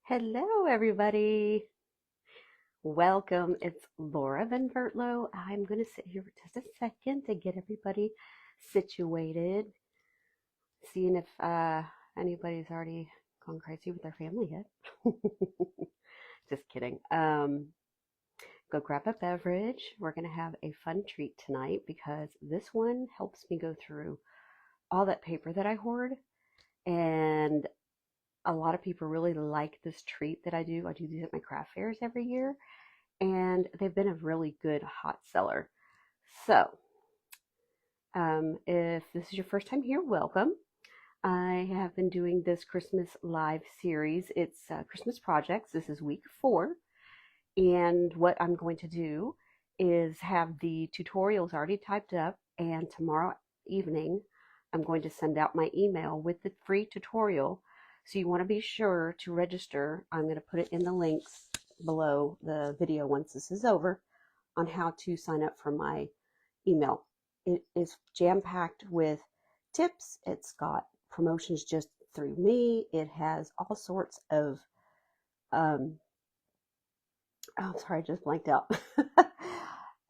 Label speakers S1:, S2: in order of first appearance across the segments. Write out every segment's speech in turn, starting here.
S1: Hello, everybody. Welcome. It's Laura Van Vertlo. I'm going to sit here for just a second to get everybody situated, seeing if anybody's already gone crazy with their family yet. Just kidding. Go grab a beverage. We're going to have a fun treat tonight because this one helps me go through all that paper that I hoard. And a lot of people really like this treat that I do. I do these at my craft fairs every year, and they've been a really good hot seller. So, if this is your first time here, welcome. I have been doing this Christmas live series. It's Christmas projects. This is week 4, and what I'm going to do is have the tutorials already typed up, and tomorrow evening I'm going to send out my email with the free tutorial. So you want to be sure to register. I'm going to put it in the links below the video once this is over on how to sign up for my email. It is jam-packed with tips. It's got promotions just through me. It has all sorts of oh, sorry, I just blanked out.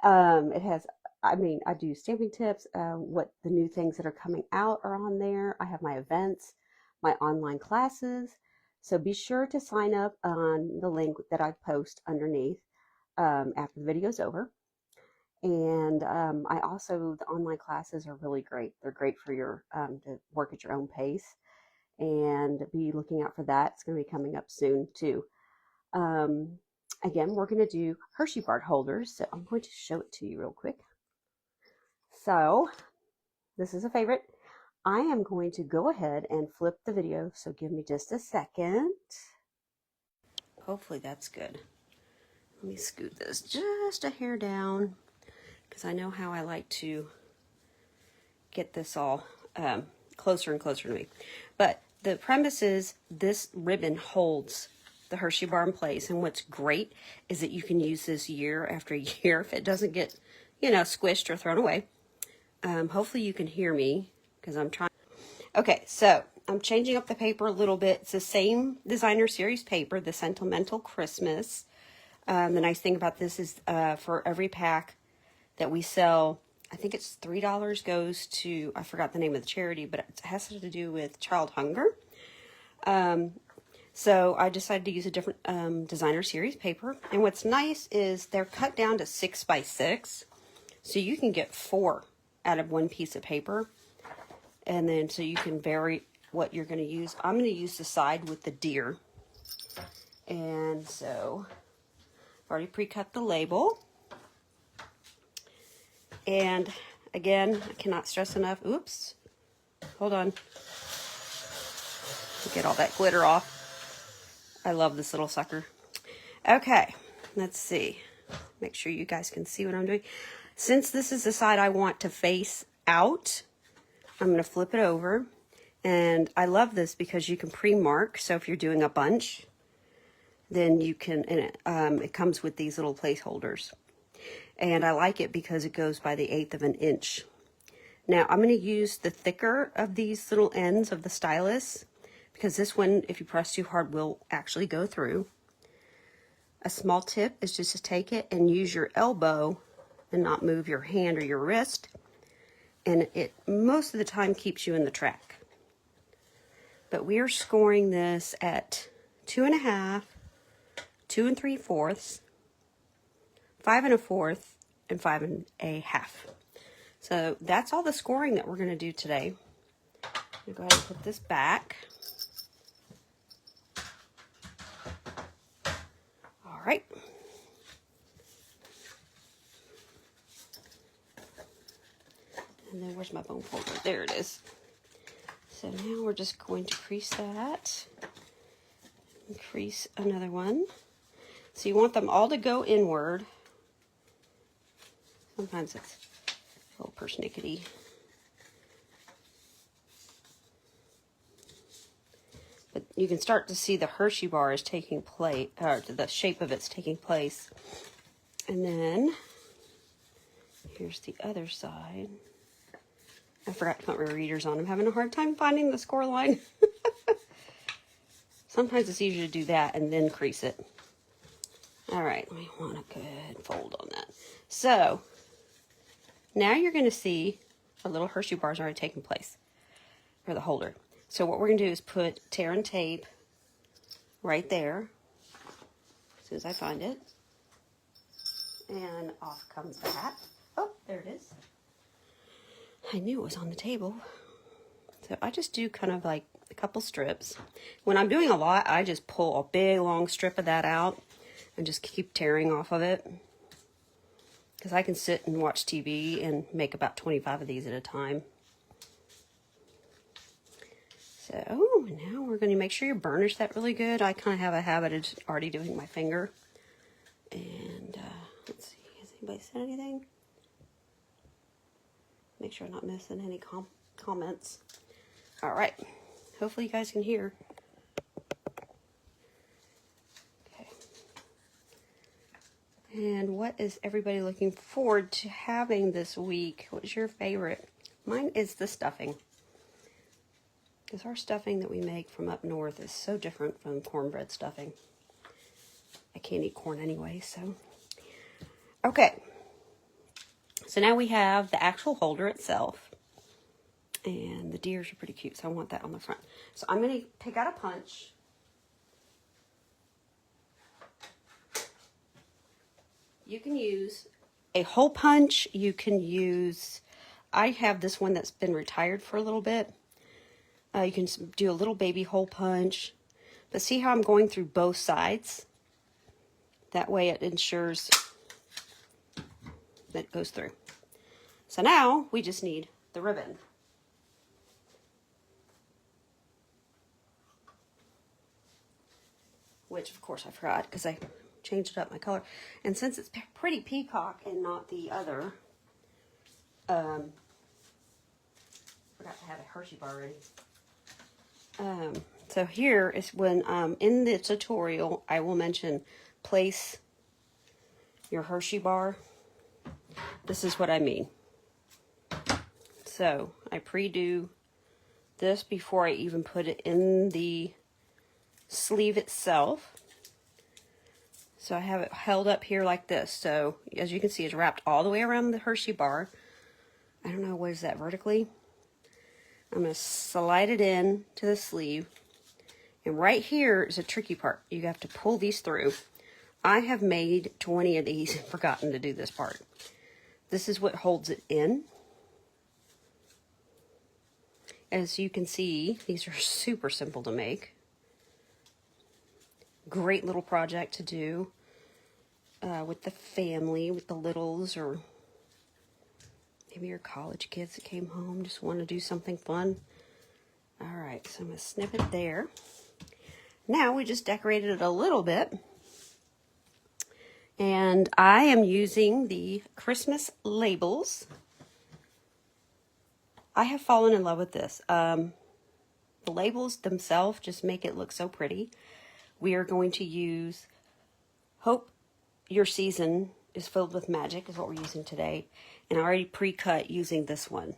S1: It has, I do stamping tips, what the new things that are coming out are on there. I have my events, my online classes. So be sure to sign up on the link that I post underneath after the video is over. And I also, the online classes are really great. They're great for your, to work at your own pace, and be looking out for that. It's going to be coming up soon too. Um, Again, we're going to do Hershey bar holders. So I'm going to show it to you real quick. So this is a favorite. I am going to go ahead and flip the video. So give me just a second. Hopefully that's good. Let me scoot this just a hair down, because I know how I like to get this all closer and closer to me. But the premise is this ribbon holds the Hershey bar in place, and what's great is that you can use this year after year if it doesn't get, squished or thrown away. Hopefully you can hear me because I'm trying. Okay, so I'm changing up the paper a little bit. It's the same designer series paper, the Sentimental Christmas. The nice thing about this is for every pack that we sell, I think it's $3 goes to, I forgot the name of the charity, but it has to do with child hunger. So I decided to use a different designer series paper. And what's nice is they're cut down to 6 by 6. So you can get 4 out of one piece of paper. And then so you can vary what you're going to use. I'm going to use the side with the deer. And so I've already pre-cut the label. And again, I cannot stress enough. Oops. Hold on. Get all that glitter off. I love this little sucker. Okay, let's see. Make sure you guys can see what I'm doing. Since this is the side I want to face out, I'm going to flip it over. And I love this because you can pre-mark. So if you're doing a bunch, then you can, and it comes with these little placeholders. And I like it because it goes by the 1/8 of an inch. Now I'm going to use the thicker of these little ends of the stylus, because this one, if you press too hard, will actually go through. A small tip is just to take it and use your elbow and not move your hand or your wrist. And it most of the time keeps you in the track. But we are scoring this at 2.5, 2 3/4, 5 1/4, and 5 1/2. So that's all the scoring that we're going to do today. I'm going to go ahead and put this back. All right. And then where's my bone folder? There it is. So now we're just going to crease that. And crease another one. So you want them all to go inward. Sometimes it's a little persnickety. But you can start to see the Hershey bar is taking place, or the shape of it's taking place. And then here's the other side. I forgot to put my readers on. I'm having a hard time finding the score line. Sometimes it's easier to do that and then crease it. All right, we want a good fold on that. So now you're going to see a little Hershey bars already taking place for the holder. So what we're going to do is put tear and tape right there as soon as I find it. And off comes that. Oh, there it is. I knew it was on the table. So I just do kind of like a couple strips. When I'm doing a lot, I just pull a big long strip of that out and just keep tearing off of it. Because I can sit and watch TV and make about 25 of these at a time. So now we're going to make sure you burnish that really good. I kind of have a habit of already doing my finger. And let's see, has anybody said anything? Make sure I'm not missing any comments. All right, hopefully you guys can hear. Okay. And what is everybody looking forward to having this week? What's your favorite? Mine is the stuffing. Because our stuffing that we make from up north is so different from cornbread stuffing. I can't eat corn anyway, so. Okay. So now we have the actual holder itself. And the deers are pretty cute, so I want that on the front. So I'm going to pick out a punch. You can use a hole punch. You can use, I have this one that's been retired for a little bit. You can do a little baby hole punch. But see how I'm going through both sides? That way it ensures that it goes through. So now we just need the ribbon. Which of course I forgot because I changed up my color. And since it's pretty peacock and not the other, forgot to have a Hershey bar ready. So here is when in the tutorial I will mention place your Hershey bar. This is what I mean. So I pre-do this before I even put it in the sleeve itself. So I have it held up here like this. So as you can see, it's wrapped all the way around the Hershey bar. I don't know, what is that, vertically? I'm going to slide it in to the sleeve. And right here is a tricky part. You have to pull these through. I have made 20 of these and forgotten to do this part. This is what holds it in. As you can see, these are super simple to make. Great little project to do with the family, with the littles, or maybe your college kids that came home, just want to do something fun. All right, so I'm going to snip it there. Now we just decorated it a little bit. And I am using the Christmas labels. I have fallen in love with this. The labels themselves just make it look so pretty. We are going to use Hope Your Season is Filled with Magic is what we're using today. And I already pre-cut using this one.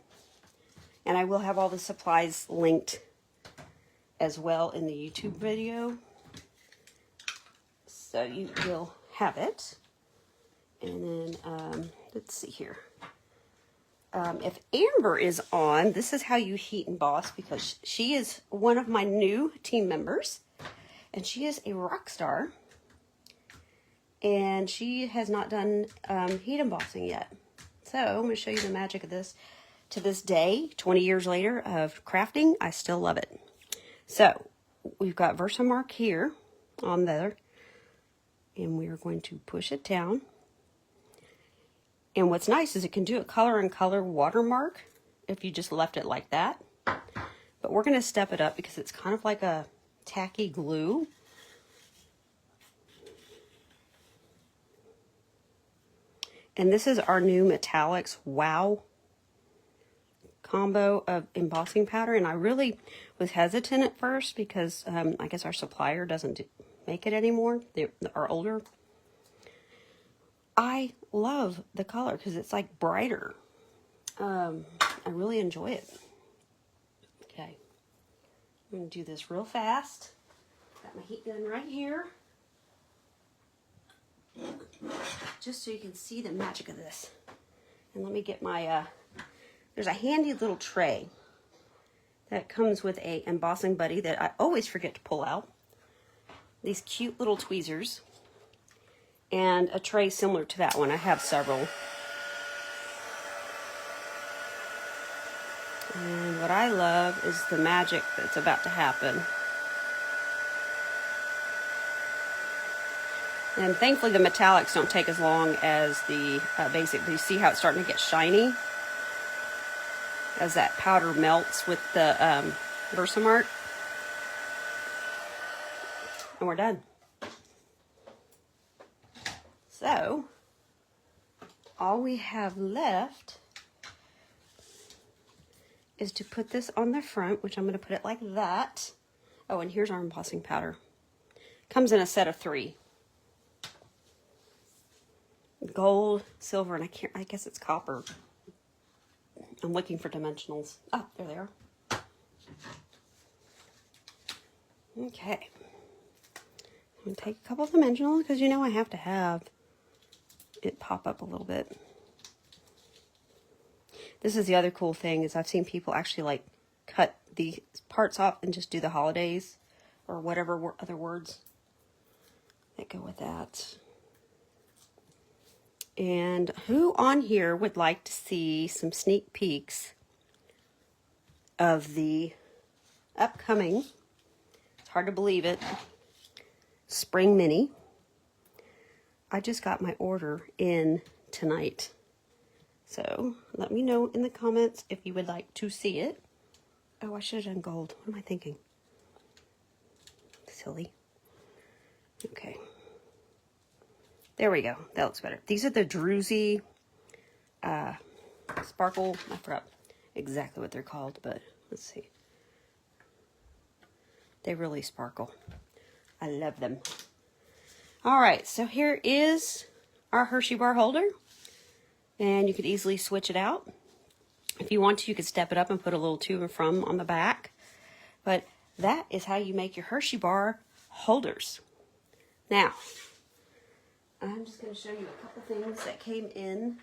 S1: And I will have all the supplies linked as well in the YouTube video. So you will have it. And then, let's see here. If Amber is on, this is how you heat emboss, because she is one of my new team members. And she is a rock star. And she has not done heat embossing yet. So I'm going to show you the magic of this. To this day, 20 years later of crafting, I still love it. So we've got Versamark here on there. And we are going to push it down. And what's nice is it can do a color and color watermark if you just left it like that. But we're going to step it up because it's kind of like a tacky glue. And this is our new Metallics Wow combo of embossing powder. And I really was hesitant at first because I guess our supplier doesn't make it anymore. They are older. I love the color because it's like brighter. I really enjoy it. Okay. I'm going to do this real fast. Got my heat gun right here. Just so you can see the magic of this. And let me get my, there's a handy little tray that comes with a embossing buddy that I always forget to pull out. These cute little tweezers. And a tray similar to that one. I have several. And what I love is the magic that's about to happen. And thankfully the metallics don't take as long as the basic. You see how it's starting to get shiny? As that powder melts with the Versamark. And we're done. So, all we have left is to put this on the front, which I'm going to put it like that. Oh, and here's our embossing powder. Comes in a set of 3. Gold, silver, and I guess it's copper. I'm looking for dimensionals. Oh, there they are. Okay. I'm going to take a couple of dimensionals because you know I have to have it pop up a little bit. This is the other cool thing is I've seen people actually like cut the parts off and just do the holidays or whatever other words that go with that. And who on here would like to see some sneak peeks of the upcoming, it's hard to believe it, Spring Mini? I just got my order in tonight. So let me know in the comments if you would like to see it. Oh, I should have done gold. What am I thinking? Silly. Okay. There we go. That looks better. These are the Druzy Sparkle. I forgot exactly what they're called, but let's see. They really sparkle. I love them. All right, so here is our Hershey bar holder. And you could easily switch it out. If you want to, you could step it up and put a little to and from on the back. But that is how you make your Hershey bar holders. Now, I'm just going to show you a couple things that came in.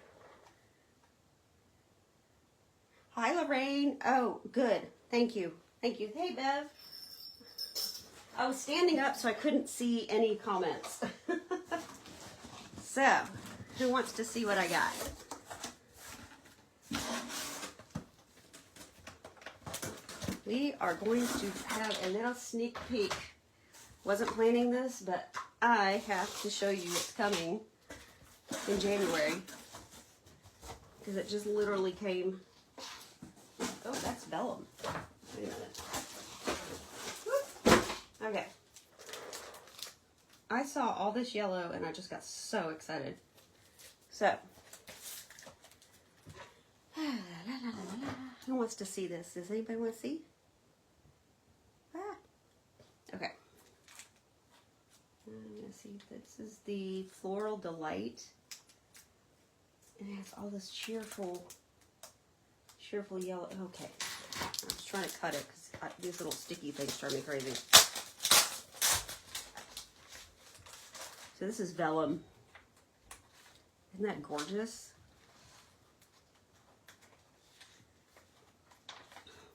S1: Hi, Lorraine. Oh, good. Thank you. Thank you. Hey, Bev. I was standing up so I couldn't see any comments. So, who wants to see what I got? We are going to have a little sneak peek. Wasn't planning this, but I have to show you what's coming in January. Because it just literally came. Oh, that's vellum. Wait a minute. Whoop. Okay. I saw all this yellow and I just got so excited. So, who wants to see this? Does anybody want to see? Ah. Okay. I'm going to see. This is the Floral Delight. And it has all this cheerful yellow. Okay. I was trying to cut it because these little sticky things drive me crazy. So this is vellum. Isn't that gorgeous?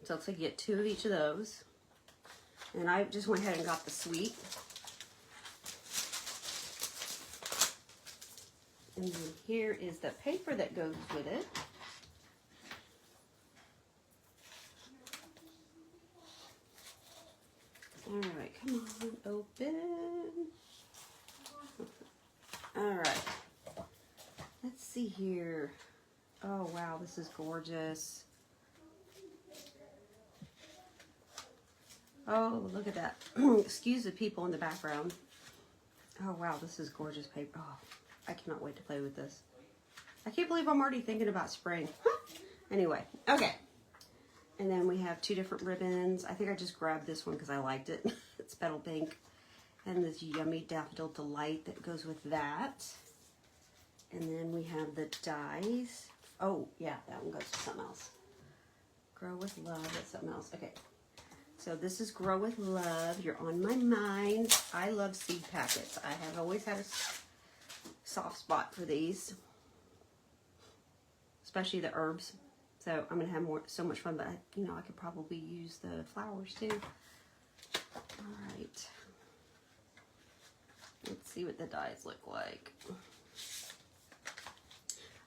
S1: So it looks like you get 2 of each of those. And I just went ahead and got the sweet. And then here is the paper that goes with it. All right, come on, open. All right, let's see here. Oh, wow, this is gorgeous. Oh, look at that. Excuse the people in the background. Oh, wow, this is gorgeous paper. Oh, I cannot wait to play with this. I can't believe I'm already thinking about spring. Anyway, okay. And then we have 2 different ribbons. I think I just grabbed this one because I liked it. It's petal pink. And this yummy Daffodil Delight that goes with that. And then we have the dies. Oh, yeah, that one goes to something else. Grow with Love, that's something else. Okay. So this is Grow with Love. You're on my mind. I love seed packets. I have always had a soft spot for these, especially the herbs. So I'm gonna have so much fun, but you know, I could probably use the flowers too. All right. Let's see what the dies look like.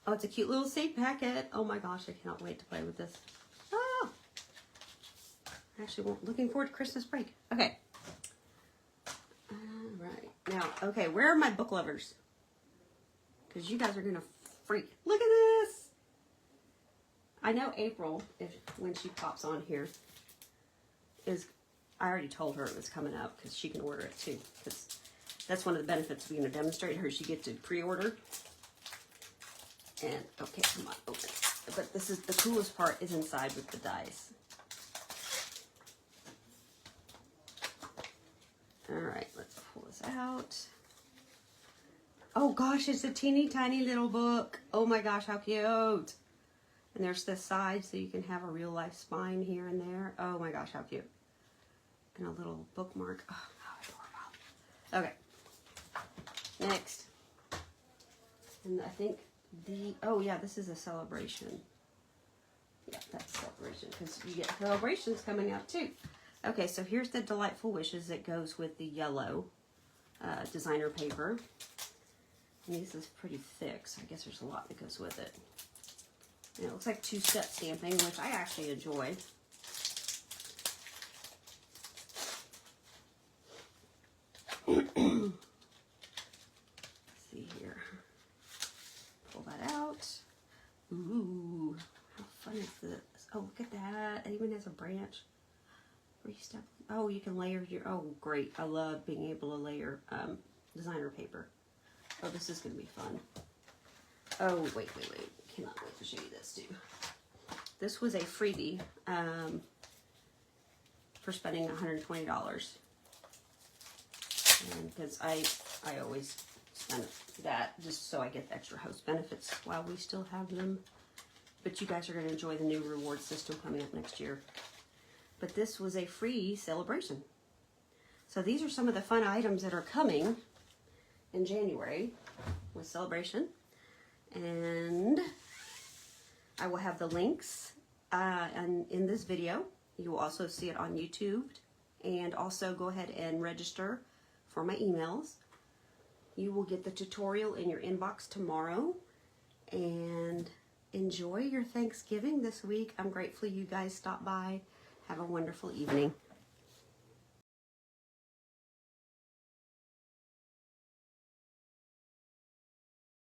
S1: Oh, it's a cute little seed packet. Oh my gosh, I cannot wait to play with this. Oh, actually, looking forward to Christmas break. Okay. All right. Now, okay, where are my book lovers? Because you guys are going to freak. Look at this. I know April, when she pops on here, I already told her it was coming up because she can order it too. Because that's one of the benefits of being a demonstrator. She gets to pre-order. And, okay, come on, open it. But this is the coolest part is inside with the dies. All right, let's pull this out. Oh gosh, it's a teeny tiny little book. Oh my gosh, how cute. And there's this side so you can have a real life spine here and there. Oh my gosh, how cute. And a little bookmark. Oh, how adorable. Okay. Next. And I think oh yeah, this is a celebration. Yeah, that's celebration because you get celebrations coming out too. Okay, so here's the Delightful Wishes that goes with the yellow designer paper. And this is pretty thick, so I guess there's a lot that goes with it. And it looks like two-step stamping, which I actually enjoy. Let's see here. Pull that out. Ooh, how fun is this? Oh, look at that. It even has a branch. Three-step. Oh, you can layer your... Oh, great. I love being able to layer designer paper. Oh, this is going to be fun. Oh, wait. Cannot wait to show you this, too. This was a freebie for spending $120. And because I always spend that just so I get the extra host benefits while we still have them. But you guys are going to enjoy the new reward system coming up next year. But this was a free celebration. So these are some of the fun items that are coming in January with Celebration. And I will have the links and in this video. You will also see it on YouTube. And also go ahead and register for my emails. You will get the tutorial in your inbox tomorrow. And enjoy your Thanksgiving this week. I'm grateful you guys stopped by. Have a wonderful evening.